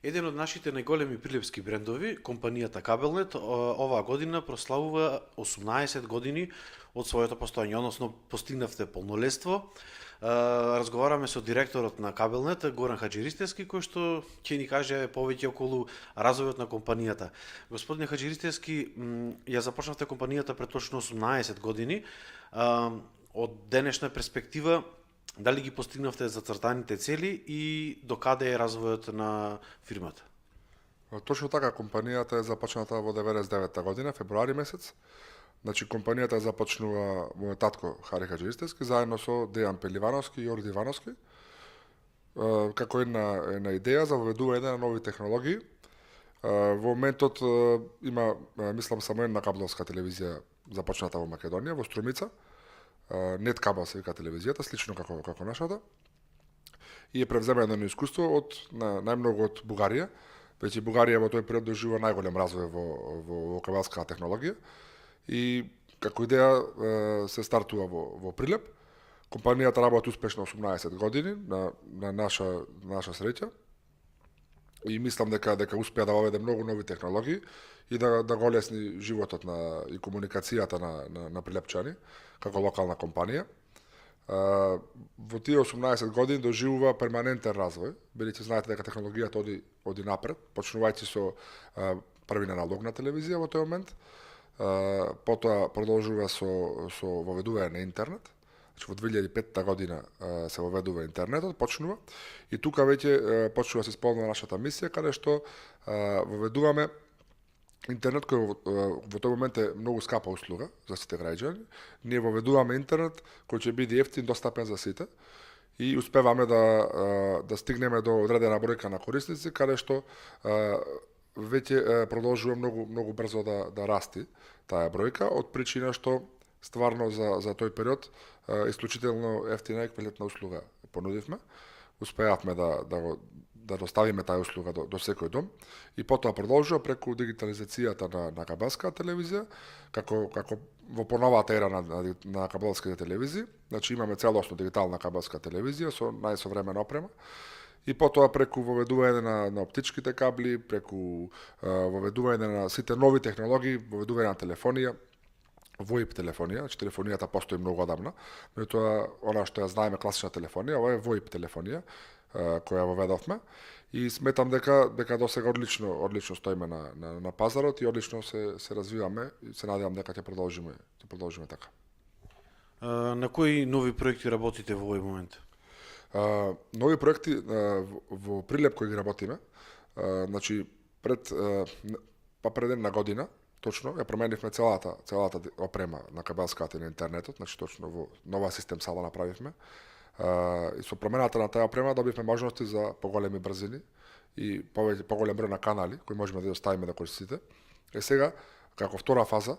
Еден од нашите најголеми прилепски брендови, компанијата Кабелнет, оваа година прославува 18 години од своето постоење, односно постигнавте полнолетство. Разговараме со директорот на Кабелнет, Горан Хаџиристевски, кој што ќе ни каже повеќе околу развојот на компанијата. Господине Хаџиристевски, ја започнавте компанијата пред точно 18 години. Од денешна перспектива, дали ги постигнавте зацртаните цели и докаде е развојот на фирмата? Точно така, компанијата е започната во 99 година, февруари месец. Значи, компанијата започнува мојот татко Хари Хаџиристевски, заедно со Дејан Пеливановски и Јорди Ивановски, како една идеја за воведување на нови технологии. Во моментот има, мислам, само една кабелска телевизија започната во Македонија, во Струмица. Нет кабел се вика телевизијата, слично како нашата. И е превземено едно искуство од најмногу од Бугарија. Веќе Бугарија во тој период доживува најголем развој во кабелската технологија. И како идеја се стартува во Прилеп. Компанијата работи успешно 18 години на наша среќа. И мислам дека успеа да воведе многу нови технологии и да го олесни животот и комуникацијата на прилепчани како локална компанија. Во тие 18 години доживува перманентен развој, бидејќи знаете дека технологијата оди напред, почнувајќи со првина аналогна телевизија во тој момент, потоа продолжува со воведување на интернет. Значи во 2005 година се воведува интернетот, почнува и тука веќе почнува да се исполнува нашата мисија, каде што воведуваме интернет кој во тој момент е многу скапа услуга за сите граѓани. Ние воведуваме интернет кој ќе биде ефтин, достапен за сите и успеваме да стигнеме до одредена бројка на корисници, каде што веќе продолжува многу брзо да расти таа бројка, од причина што стварно за тој период исклучително ефтина и квалитетна услуга понудивме. Успеавме да доставиме таа услуга до секој дом и потоа продолжува преку дигитализацијата на кабелска телевизија, како во поновата ера на кабелските телевизии. Значи имаме целосно дигитална кабелска телевизија со најсовремена опрема. И потоа преку воведување на оптичките кабли, преку воведување на сите нови технологии, воведување на телефонија, VoIP телефонија, значи телефонијата постои многу одамна, меѓутоа она што ја знаеме класична телефонија, ова е VoIP телефонија која воведовме и сметам дека досега одлично стоиме на пазарот и одлично се развиваме и се надевам дека ќе продолжиме така. На кои нови проекти работите во овој момент? Нови проекти во Прилеп кои ги работиме, значи пред една година точно ја променивме целата опрема на кабелската и на интернетот, значи точно во нова систем сала направивме. И со промената на таа опрема добивме можности за поголеми брзини и поголем број на канали кои можеме да оставиме да користите. И сега, како втора фаза,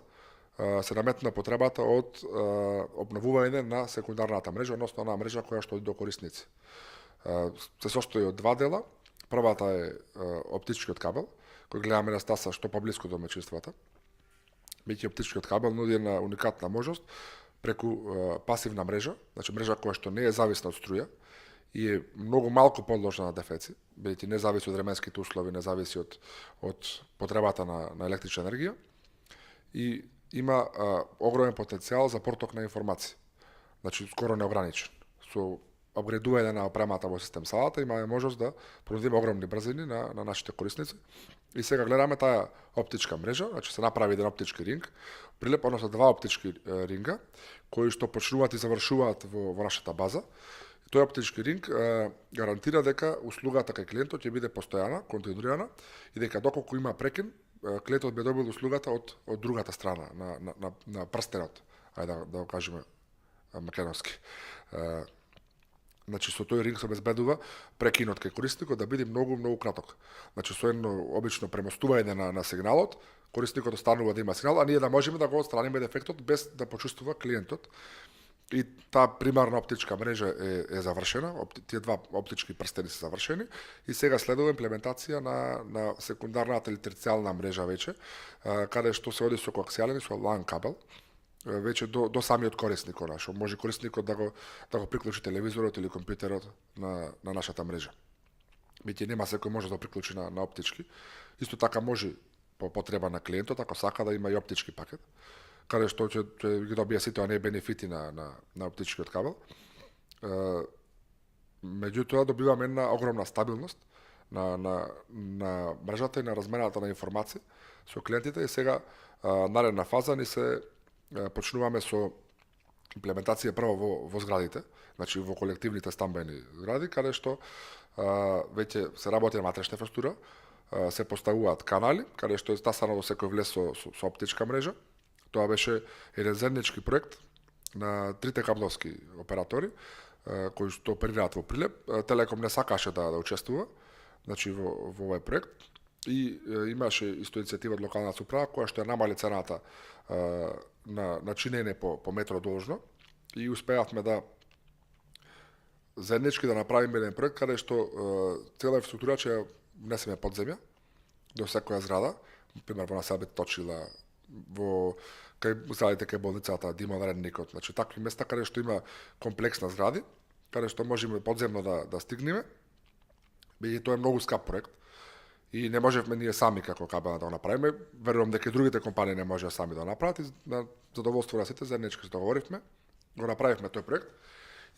се наметна потребата од обновување на секундарната мрежа, односно онаа мрежа која што оди до корисници. Се состои од два дела. Првата е оптичкиот кабел, кој гледаме да стаса што поблиску до домаќинствата. Меѓу оптичкиот кабел нуди една уникатна можност преку пасивна мрежа, значи мрежа која што не е зависна од струја и е многу малку подложна на дефеци, бидејќи не зависи од временските услови, не зависи од потребата на електрична енергија и има огромен потенцијал за проток на информации. Значи скоро неограничен. Со апгрейдување на опремата во систем салата имаме можност да понудиме огромни брзини на нашите корисници. И сега гледаме таа оптичка мрежа, значи се направи еден оптички ринг, Прилеп, односно два оптички ринга, кои што почнуваат и завршуваат во нашата база. И тој оптички ринг гарантира дека услугата кај клиентот ќе биде постојана, континуирана и дека доколку има прекин, клиентот би добил услугата од другата страна на прстенот, ајде да го кажеме македонски. Значи со тој ринг се обезбедува прекинот кај корисникот да биде многу краток. Значи со едно обично премостување на сигналот, корисникот останува да има сигнал, а ние да можеме да го отстраниме дефектот без да почувствува клиентот. И таа примарна оптичка мрежа е завршена, тие два оптички прстени се завршени и сега следува имплементација на секундарната или терцијална мрежа веќе, каде што се оди со коаксијален и со LAN кабел, веќе до самиот корисник, што може корисникот да го приклучи телевизорот или компјутерот на нашата мрежа. Веќе нема секој може да приклучи на оптички. Исто така може по потреба на клиентот, ако сака да има и оптички пакет, каде што ќе ги добија сите оние бенефити на оптичкиот кабел. Меѓутоа добиваме една огромна стабилност на мрежата и на размената на информации со клиентите и сега наредна фаза ни се почнуваме со имплементација прво во зградите, значи во колективните стамбени згради, каде што веќе се работи на матрешна инфраструктура, се поставуваат канали, каде што е стасано до секој влез со оптичка мрежа. Тоа беше еден заеднички проект на трите кабелски оператори кои што оперираат во Прилеп. Телеком не сакаше да учествува, значи во овој проект и имаше исто иницијатива од локалната управа која што ја намали цената на чинење по метро должно и успеавме да заеднички да направиме еден проект каде што цела инфраструктура ќе ја внесеме под земја до секоја зграда, пример во населбите Точила, во кај зградите кај болницата, Димонаредникот, значи такви места каде што има комплекс на згради, каде што можеме подземно да стигнеме. И тоа е многу скап проект и не можевме ние сами како кабелна да го направиме. Верувам дека и другите компании не можеа сами да го направат и на задоволство на сите заеднички се договоривме, го направивме тој проект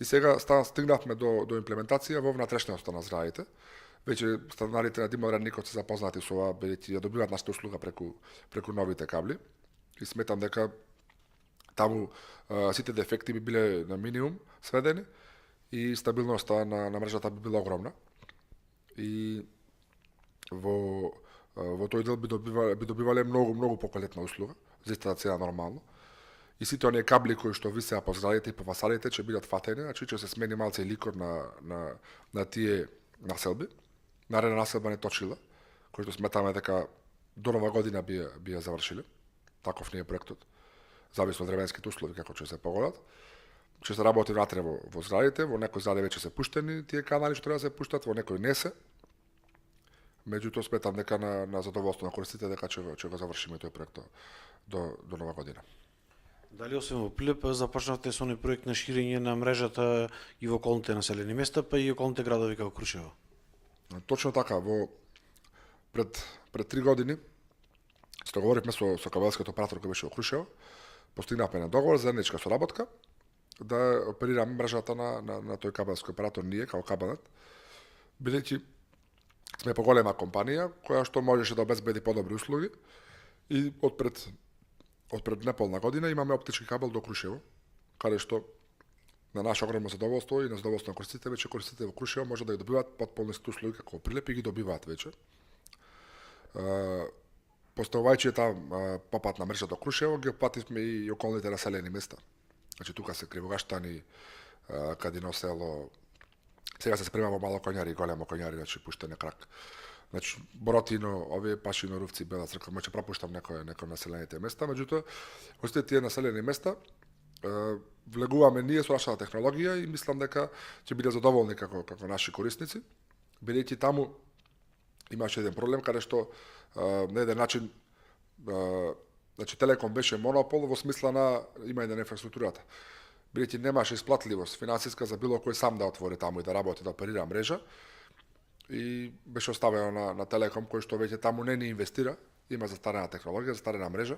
и сега стигнавме до имплементација во внатрешноста на зградите. Веќе станарите на Димонаредникот се запознати со ова, бидејќи ја добиваат нашата услуга преку новите кабли и сметам дека таму сите дефекти би биле на минимум сведени и стабилноста на мрежата би била огромна. И во тој дел би добивале многу поквалитна услуга за истата цена нормално. И сите оние кабли кои што висеа по зградите и по фасадите ќе бидат фатени, значи ќе се смени малце и ликот на тие населби. Наредна населба не Точила, кој што сметаме дека до нова година би ја завршиле. Таков не е проектот. Зависи од временските услови како ќе се погодат. Ќе се работи внатре во зградите, во некои згради веќе се пуштени тие канали што треба да се пуштат, во некои не се. Меѓутоа сметам дека на задоволство на користите дека ќе го завршиме тој проект до нова година. Дали освен во Прилеп започнавте со оној проект на ширење на мрежата и во околните населени места, па и околните градови како Крушево? Точно така, пред 3 години се договоривме со кабелскиот оператор кој беше во Крушево, постигнавме на договор за заедничка соработка да оперираме мрежата на тој кабелски оператор ние како Кабелнет, бидејќи сме поголема компанија која што можеше да обезбеди подобри услуги и од пред неполна година имаме оптички кабел до Крушево, каде што на наше огромно задоволство и на задоволство на користите, веќе користите во Крушево може да ги добиваат потполни услуги како Прилеп и ги добиваат веќе. Поставувајќи попатна мрежа до Крушево, ги опативме и околните населени места. Значи тука се Кривогаштани, Кадино село, сега се спрема во Мало Коњари и Големо Коњари, значи пуштене крак. Значи Боротино, овие Пашино, Рувци, Бела Црква, може пропуштам некои населените места, меѓутоа во сите тие населени места влегуваме ние со нашата технологија и мислам дека ќе биде задоволни како наши корисници, бидејќи таму имаше еден проблем каде што на еден начин значи Телеком беше монопол во смисла на имање на инфраструктурата. Бидејќи немаше исплатливост финансиска за било кој сам да отвори таму и да работи, да оперира мрежа и беше оставено на Телеком кој што веќе таму не ни инвестира, има застарена технологија, застарена мрежа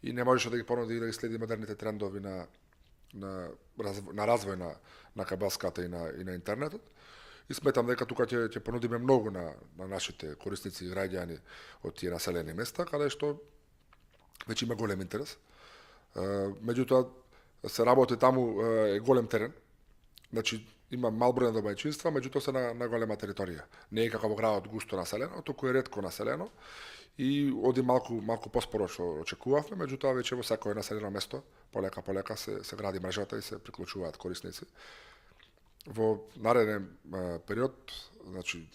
и не можеше да ги понуди и да ги следи модерните трендови на развој на кабелската и на интернетот. И сметам дека тука ќе понудиме многу на нашите корисници и граѓани од тие населени места, каде што веќе има голем интерес. Меѓутоа се работи таму е голем терен. Значи има мал број на домаќинства, меѓутоа се на голема територија. Не е како во градот густо населено, туку е ретко населено и оди малку поспоро што очекувавме, меѓутоа веќе во секое населено место полека се гради мрежата и се приклучуваат корисници. Во нареден период, значи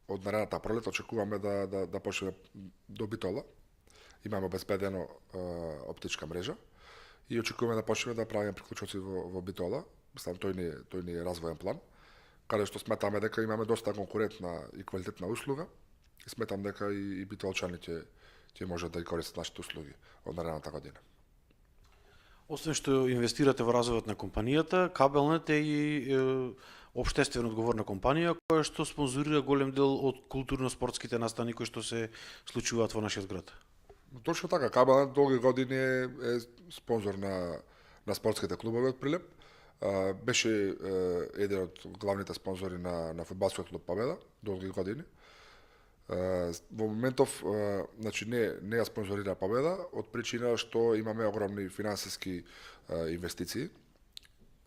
од наредната пролет очекуваме да почне до Битола. Имаме обезбедено оптичка мрежа и очекуваме да почнеме да правиме приклучоци во Битола. Мислам тој ни е развоен план, каде што сметаме дека имаме доста конкурентна и квалитетна услуга и сметам дека и битолчани ќе може да ја користат нашите услуги од наредната година. Освен што инвестирате во развојот на компанијата, Кабелнет е и општествено одговорна компанија која што спонзорира голем дел од културно-спортските настани кои што се случуваат во нашиот град. Точно така, Кабелнет долги години е спонзор на спортските клубови од Прилеп. Беше еден од главните спонзори на фудбалскиот клуб Победа долги години. Во моментов, значи не ја спонзорира Победа од причина што имаме огромни финансиски инвестиции.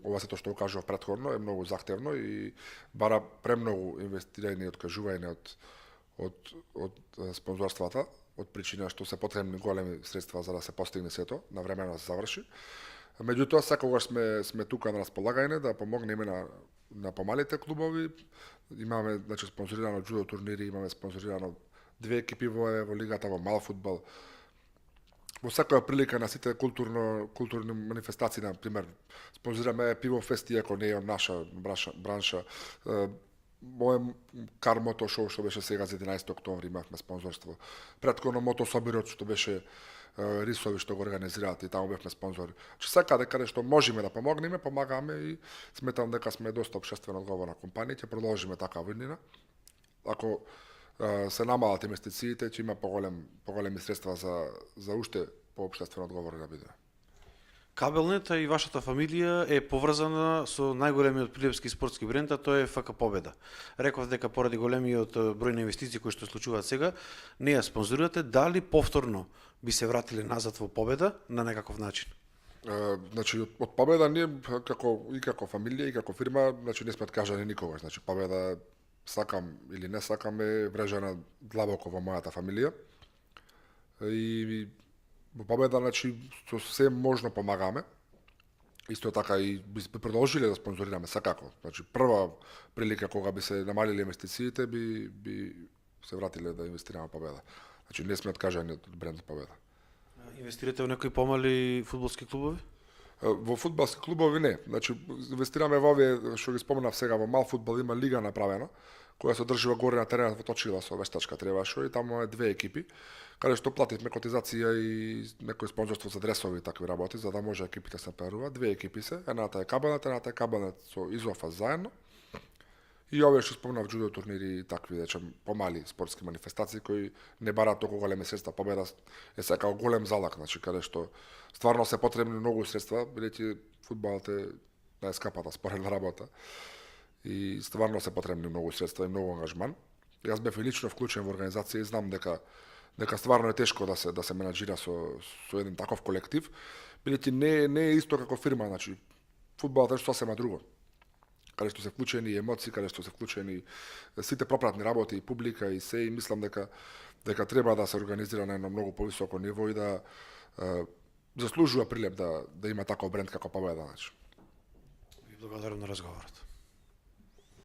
Ова сето што кажав претходно е многу захтевно и бара премногу инвестирање и откажување од спонзорствата, од причина што се потребни големи средства за да се постигне сето, навремено да се заврши. Меѓутоа, секогаш сме тука на располагање да помогнеме на помалите клубови. Имаме, значи, спонзорирано джудо турнири, имаме спонзорирано 2 екипи во лигата, во мал фудбал. Во секоја прилика на сите културни манифестации, на пример, спонзорираме пиво фест, иако не е од наша бранша. Моје кармото шоу што беше сега за 11 октомври имавме спонзорство. Претходно мотособирот што беше рисови што го организираат и таму бевме спонзори. Че секаде каде што можеме да помогнеме, помагаме и сметам дека сме доста општествено одговорна компанија, ќе продолжиме така во иднина. Ако се намалат инвестициите, ќе има поголеми средства за уште поопштествено одговорни да бидеме. Кабелнет и вашата фамилија е поврзана со најголемиот прилепски спортски бренд, а тоа е ФК Победа. Реков дека поради големиот број на инвестиции кои што случуваат сега, не ја спонзорирате, дали повторно би се вратиле назад во Победа на некаков начин? Значи од Победа ние како фамилија и како фирма, значи не сме откажани никогаш. Значи Победа сакам или не сакам е врежана длабоко во мојата фамилија. И во Победа, значи, со се можно помагаме. Исто така и би продолжиле да спонзорираме секако. Значи, прва прилика кога би се намалиле инвестициите, би се вратиле да инвестираме во Победа. Значи, не сме откажани од брендот Победа. Инвестирате во некои помали фудбалски клубови? Во фудбалски клубови не. Значи, инвестираме во овие, што ги споменав сега, во мал фудбал има лига направена, која се одржува горе на теренот во Точила со вештачка требашо и таму е 2 екипи, каде што плативме котизација и некој спонзорство за дресови и такви работи, за да може екипите се паруваат. 2 екипи се, едната е Кабелнет со Изофа заедно. И овие што спомнав джудо турнири и такви, речем, помали спортски манифестации кои не бараат толку големи средства. Победа е секако голем залак, значи каде што стварно се потребни многу средства, бидејќи фудбалот е најскапата споредна работа. И стварно се потребни многу средства и многу ангажман. Јас бев и лично вклучен во организација и знам дека стварно е тешко да се менаџира со еден таков колектив, бидејќи не е исто како фирма, значи фудбалот е сосема друго. Каде што се вклучени емоции, каде што се вклучени сите пропратни работи и публика и се, и мислам дека треба да се организира на едно многу повисоко ниво и да заслужува Прилеп да има таков бренд како Победа, значи. Ви благодарам на разговорот.